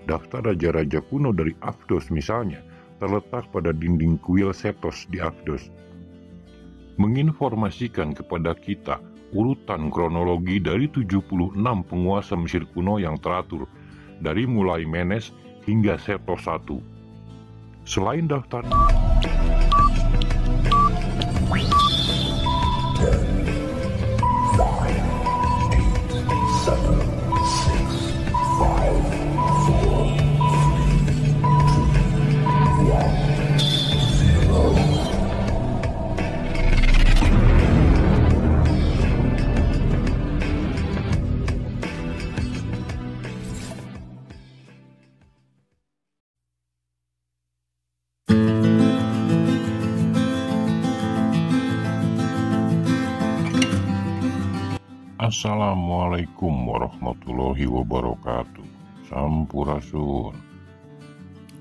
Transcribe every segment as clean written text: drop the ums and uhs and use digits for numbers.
Daftar raja-raja kuno dari Afdos misalnya terletak pada dinding kuil Setos di Afdos, menginformasikan kepada kita urutan kronologi dari 76 penguasa Mesir kuno yang teratur, dari mulai Menes hingga Setos I. Selain daftar Assalamualaikum warahmatullahi wabarakatuh. Sampurasun.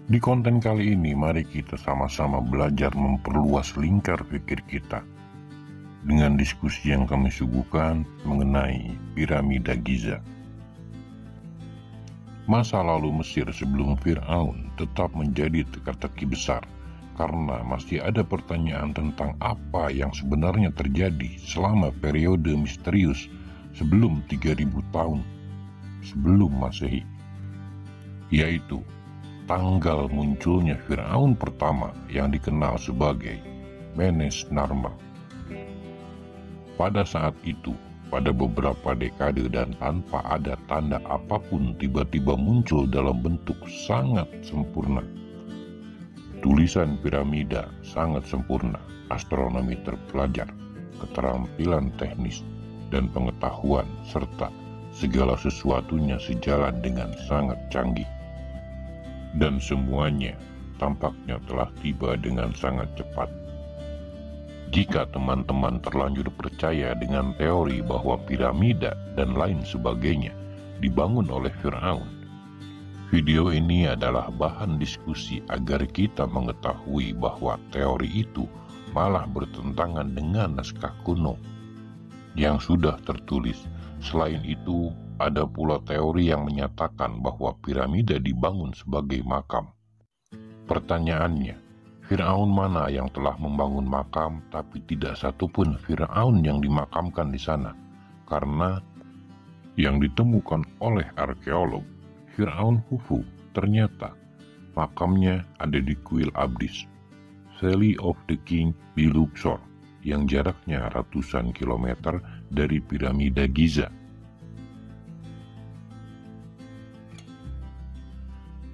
Di konten kali ini, mari kita sama-sama belajar memperluas lingkar pikir kita dengan diskusi yang kami suguhkan mengenai piramida Giza. Masa lalu Mesir sebelum Fir'aun tetap menjadi teka-teki besar karena masih ada pertanyaan tentang apa yang sebenarnya terjadi selama periode misterius sebelum 3000 tahun sebelum Masehi, yaitu tanggal munculnya Fir'aun pertama yang dikenal sebagai Menes Narmer. Pada saat itu, pada beberapa dekade dan tanpa ada tanda apapun tiba-tiba muncul dalam bentuk sangat sempurna. Tulisan piramida sangat sempurna, astronomi terpelajar, keterampilan teknis, dan pengetahuan serta segala sesuatunya sejalan dengan sangat canggih. Dan semuanya tampaknya telah tiba dengan sangat cepat. Jika teman-teman terlanjur percaya dengan teori bahwa piramida dan lain sebagainya dibangun oleh Fir'aun, video ini adalah bahan diskusi agar kita mengetahui bahwa teori itu malah bertentangan dengan naskah kuno yang sudah tertulis. Selain itu, ada pula teori yang menyatakan bahwa piramida dibangun sebagai makam. Pertanyaannya, Fir'aun mana yang telah membangun makam tapi tidak satupun Fir'aun yang dimakamkan di sana? Karena yang ditemukan oleh arkeolog, Fir'aun Khufu ternyata makamnya ada di kuil Abdis, Valley of the King di Luxor, yang jaraknya ratusan kilometer dari piramida Giza.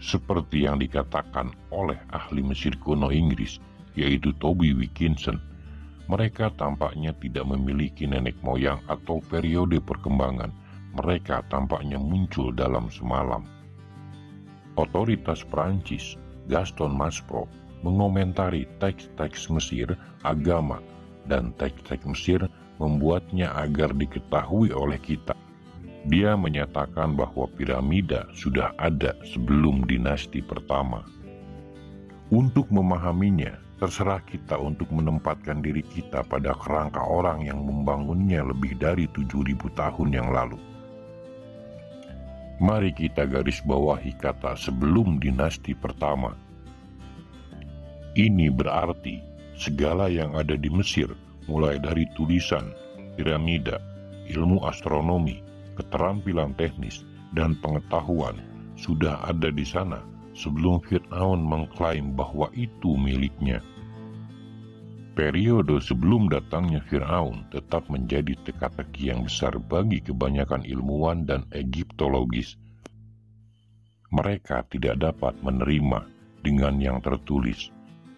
Seperti yang dikatakan oleh ahli Mesir kuno Inggris, yaitu Toby Wilkinson, mereka tampaknya tidak memiliki nenek moyang atau periode perkembangan. Mereka tampaknya muncul dalam semalam. Otoritas Prancis, Gaston Maspero, mengomentari teks-teks Mesir, agama, dan teks-teks Mesir membuatnya agar diketahui oleh kita. Dia menyatakan bahwa piramida sudah ada sebelum dinasti pertama. Untuk memahaminya, terserah kita untuk menempatkan diri kita pada kerangka orang yang membangunnya lebih dari 7000 tahun yang lalu. Mari kita garis bawahi kata sebelum dinasti pertama. Ini berarti segala yang ada di Mesir, mulai dari tulisan, piramida, ilmu astronomi, keterampilan teknis, dan pengetahuan sudah ada di sana sebelum Fir'aun mengklaim bahwa itu miliknya. Periode sebelum datangnya Fir'aun tetap menjadi teka-teki yang besar bagi kebanyakan ilmuwan dan Egiptologis. Mereka tidak dapat menerima dengan yang tertulis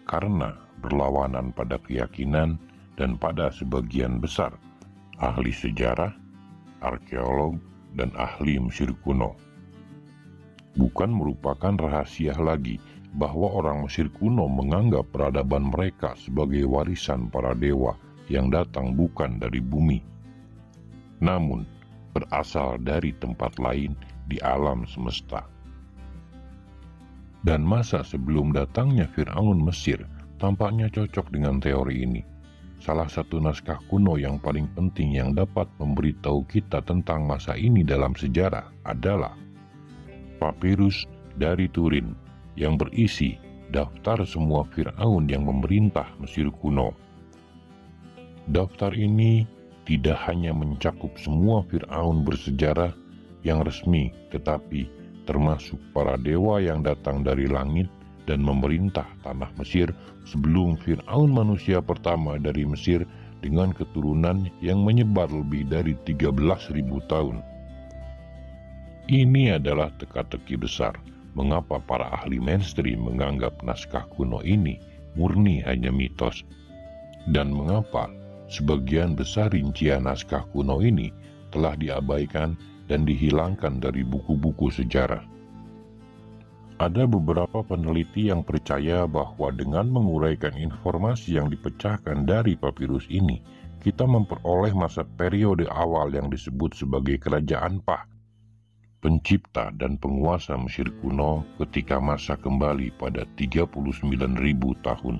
karena berlawanan pada keyakinan dan pada sebagian besar ahli sejarah, arkeolog, dan ahli Mesir kuno. Bukan merupakan rahasia lagi bahwa orang Mesir kuno menganggap peradaban mereka sebagai warisan para dewa yang datang bukan dari bumi, namun berasal dari tempat lain di alam semesta. Dan masa sebelum datangnya Fir'aun Mesir tampaknya cocok dengan teori ini. Salah satu naskah kuno yang paling penting yang dapat memberitahu kita tentang masa ini dalam sejarah adalah Papyrus dari Turin yang berisi daftar semua Firaun yang memerintah Mesir kuno. Daftar ini tidak hanya mencakup semua Firaun bersejarah yang resmi, tetapi termasuk para dewa yang datang dari langit dan memerintah tanah Mesir sebelum Firaun manusia pertama dari Mesir dengan keturunan yang menyebar lebih dari 13.000 tahun. Ini adalah teka-teki besar. Mengapa para ahli mainstream menganggap naskah kuno ini murni hanya mitos? Dan mengapa sebagian besar rincian naskah kuno ini telah diabaikan dan dihilangkan dari buku-buku sejarah? Ada beberapa peneliti yang percaya bahwa dengan menguraikan informasi yang dipecahkan dari papirus ini, kita memperoleh masa periode awal yang disebut sebagai Kerajaan Pah, pencipta dan penguasa Mesir kuno ketika masa kembali pada 39.000 tahun.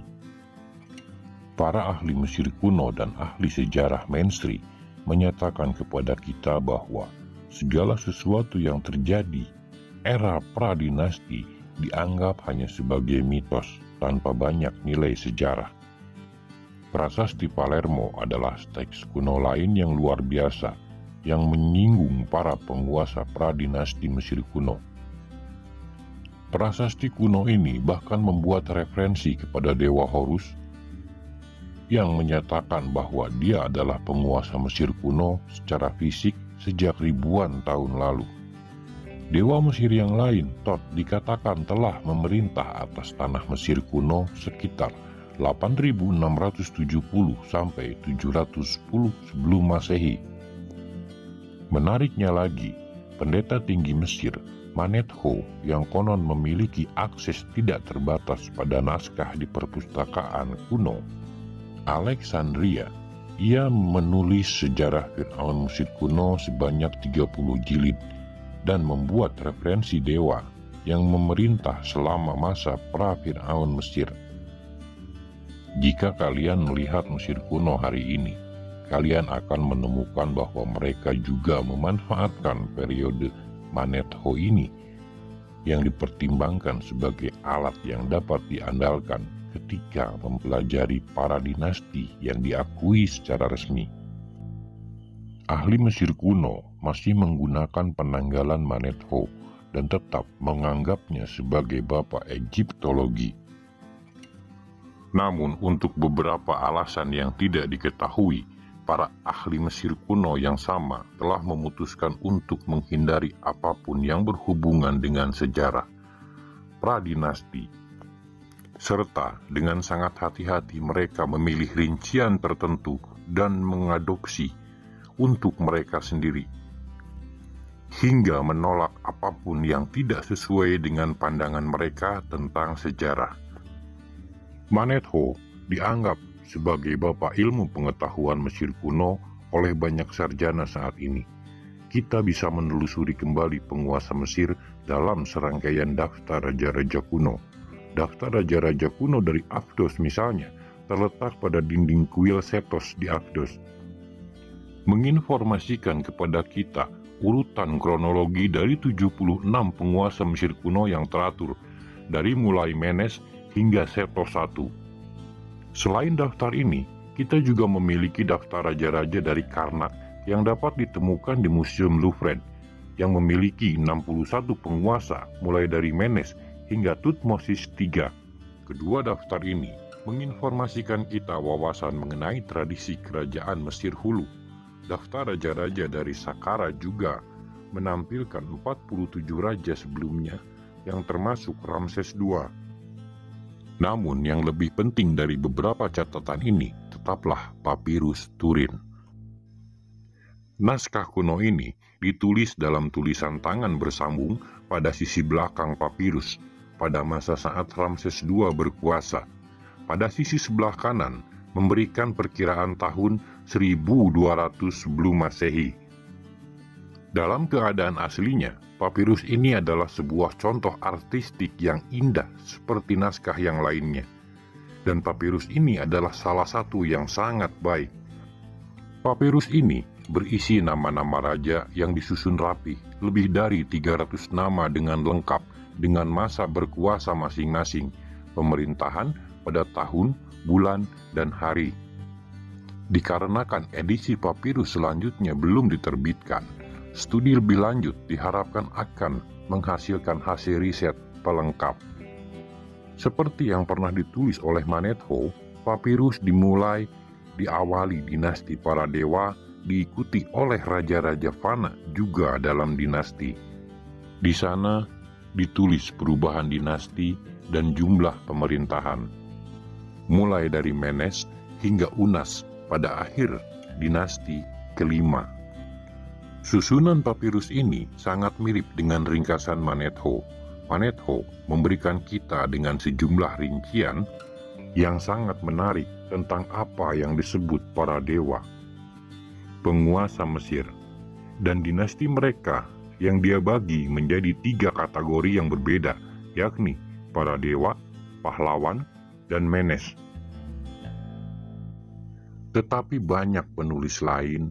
Para ahli Mesir kuno dan ahli sejarah mainstream menyatakan kepada kita bahwa segala sesuatu yang terjadi era pradinasti dianggap hanya sebagai mitos tanpa banyak nilai sejarah. Prasasti Palermo adalah teks kuno lain yang luar biasa yang menyinggung para penguasa pradinasti Mesir kuno. Prasasti kuno ini bahkan membuat referensi kepada Dewa Horus yang menyatakan bahwa dia adalah penguasa Mesir kuno secara fisik sejak ribuan tahun lalu. Dewa Mesir yang lain, Thoth, dikatakan telah memerintah atas tanah Mesir kuno sekitar 8.670 sampai 710 sebelum Masehi. Menariknya lagi, pendeta tinggi Mesir, Manetho, yang konon memiliki akses tidak terbatas pada naskah di perpustakaan kuno Alexandria, ia menulis sejarah Firaun Mesir kuno sebanyak 30 jilid dan membuat referensi dewa yang memerintah selama masa pra-Firaun Mesir. Jika kalian melihat Mesir kuno hari ini, kalian akan menemukan bahwa mereka juga memanfaatkan periode Manetho ini yang dipertimbangkan sebagai alat yang dapat diandalkan ketika mempelajari para dinasti yang diakui secara resmi. Ahli Mesir kuno masih menggunakan penanggalan Manetho dan tetap menganggapnya sebagai bapak Egyptologi. Namun untuk beberapa alasan yang tidak diketahui, para ahli Mesir kuno yang sama telah memutuskan untuk menghindari apapun yang berhubungan dengan sejarah pradinasti, serta dengan sangat hati-hati mereka memilih rincian tertentu dan mengadopsi untuk mereka sendiri, hingga menolak apapun yang tidak sesuai dengan pandangan mereka tentang sejarah. Manetho dianggap sebagai bapak ilmu pengetahuan Mesir kuno oleh banyak sarjana saat ini. Kita bisa menelusuri kembali penguasa Mesir dalam serangkaian daftar raja-raja kuno. Daftar raja-raja kuno dari Afdos misalnya terletak pada dinding kuil Setos di Afdos, menginformasikan kepada kita urutan kronologi dari 76 penguasa Mesir kuno yang teratur, dari mulai Menes hingga Setos I. Selain daftar ini, kita juga memiliki daftar raja-raja dari Karnak yang dapat ditemukan di Museum Louvre, yang memiliki 61 penguasa mulai dari Menes hingga Thutmosis III. Kedua daftar ini menginformasikan kita wawasan mengenai tradisi kerajaan Mesir Hulu. Daftar raja-raja dari Saqqara juga menampilkan 47 raja sebelumnya yang termasuk Ramses II. Namun yang lebih penting dari beberapa catatan ini tetaplah papirus Turin. Naskah kuno ini ditulis dalam tulisan tangan bersambung pada sisi belakang papirus pada masa saat Ramses II berkuasa. Pada sisi sebelah kanan memberikan perkiraan tahun 1200 sebelum Masehi. Dalam keadaan aslinya, papirus ini adalah sebuah contoh artistik yang indah seperti naskah yang lainnya. Dan papirus ini adalah salah satu yang sangat baik. Papirus ini berisi nama-nama raja yang disusun rapi, lebih dari 300 nama dengan lengkap dengan masa berkuasa masing-masing, pemerintahan pada tahun, bulan, dan hari. Dikarenakan edisi papirus selanjutnya belum diterbitkan, studi lebih lanjut diharapkan akan menghasilkan hasil riset pelengkap. Seperti yang pernah ditulis oleh Manetho, papirus diawali dinasti para dewa, diikuti oleh raja-raja fana juga dalam dinasti. Di sana ditulis perubahan dinasti dan jumlah pemerintahan, mulai dari Menes hingga Unas pada akhir dinasti kelima. Susunan papirus ini sangat mirip dengan ringkasan Manetho. Manetho memberikan kita dengan sejumlah rincian yang sangat menarik tentang apa yang disebut para dewa, penguasa Mesir, dan dinasti mereka yang dia bagi menjadi 3 kategori yang berbeda, yakni para dewa, pahlawan, dan Menes. Tetapi banyak penulis lain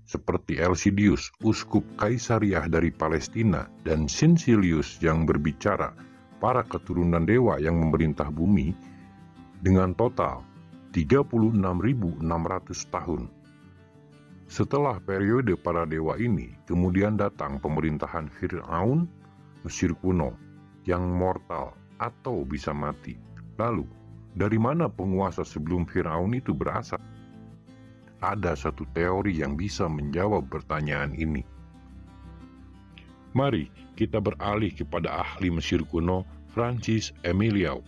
seperti Elsidius, uskup Kaisariah dari Palestina, dan Sincilius yang berbicara para keturunan dewa yang memerintah bumi dengan total 36.600 tahun. Setelah periode para dewa ini, kemudian datang pemerintahan Fir'aun, Mesir kuno, yang mortal atau bisa mati. Lalu, dari mana penguasa sebelum Fir'aun itu berasal? Ada satu teori yang bisa menjawab pertanyaan ini. Mari kita beralih kepada ahli Mesir kuno Francis Emiliau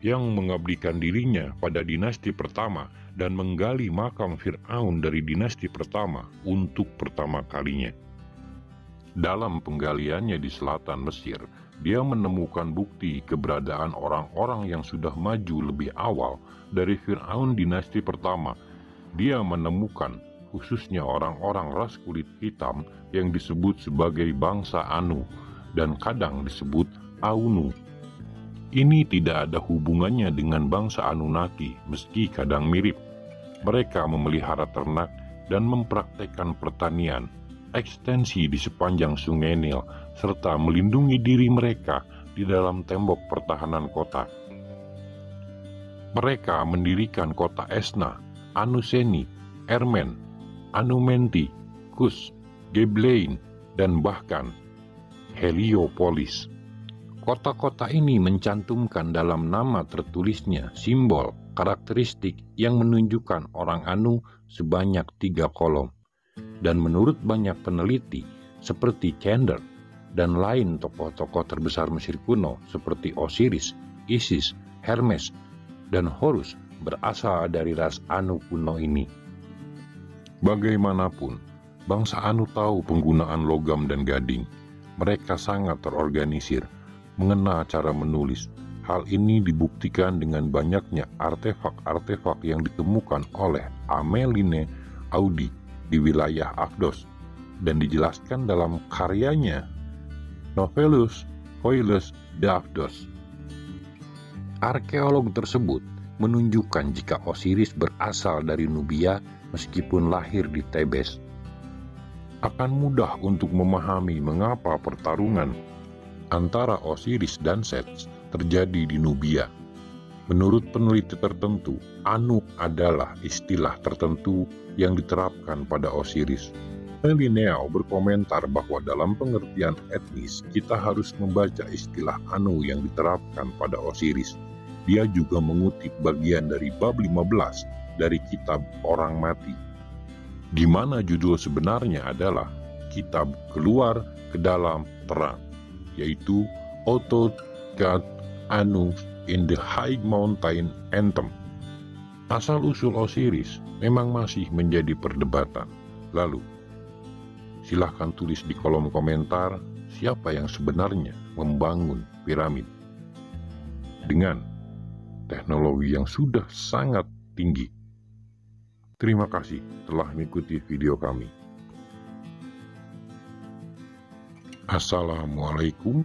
yang mengabdikan dirinya pada dinasti pertama dan menggali makam Fir'aun dari dinasti pertama untuk pertama kalinya. Dalam penggaliannya di selatan Mesir, dia menemukan bukti keberadaan orang-orang yang sudah maju lebih awal dari Fir'aun dinasti pertama. Dia menemukan khususnya orang-orang ras kulit hitam yang disebut sebagai bangsa Anu dan kadang disebut Aunu. Ini tidak ada hubungannya dengan bangsa Anunnaki meski kadang mirip. Mereka memelihara ternak dan mempraktekkan pertanian, ekstensi di sepanjang sungai Nil, serta melindungi diri mereka di dalam tembok pertahanan kota. Mereka mendirikan kota Esna, Anuseni, Ermen, Anumenti, Kus, Geblein, dan bahkan Heliopolis. Kota-kota ini mencantumkan dalam nama tertulisnya simbol karakteristik yang menunjukkan orang Anu sebanyak 3 kolom. Dan menurut banyak peneliti seperti Chandler dan lain tokoh-tokoh terbesar Mesir kuno seperti Osiris, Isis, Hermes, dan Horus berasal dari ras Anu kuno ini. Bagaimanapun, bangsa Anu tahu penggunaan logam dan gading. Mereka sangat terorganisir, mengenal cara menulis. Hal ini dibuktikan dengan banyaknya artefak-artefak yang ditemukan oleh Ameline Audi di wilayah Afdos dan dijelaskan dalam karyanya Novellus Coeles de Afdos. Arkeolog tersebut menunjukkan jika Osiris berasal dari Nubia meskipun lahir di Tebes. Akan mudah untuk memahami mengapa pertarungan antara Osiris dan Set terjadi di Nubia. Menurut peneliti tertentu, Anu adalah istilah tertentu yang diterapkan pada Osiris. Linneo berkomentar bahwa dalam pengertian etnis, kita harus membaca istilah Anu yang diterapkan pada Osiris. Dia juga mengutip bagian dari bab 15 dari kitab Orang Mati, di mana judul sebenarnya adalah Kitab Keluar ke Dalam Terang, yaitu Otot God Anu in the High Mountain Anthem. Asal-usul Osiris memang masih menjadi perdebatan. Lalu, silahkan tulis di kolom komentar siapa yang sebenarnya membangun piramid dengan teknologi yang sudah sangat tinggi. Terima kasih telah mengikuti video kami. Assalamualaikum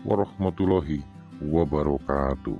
warahmatullahi wabarakatuh.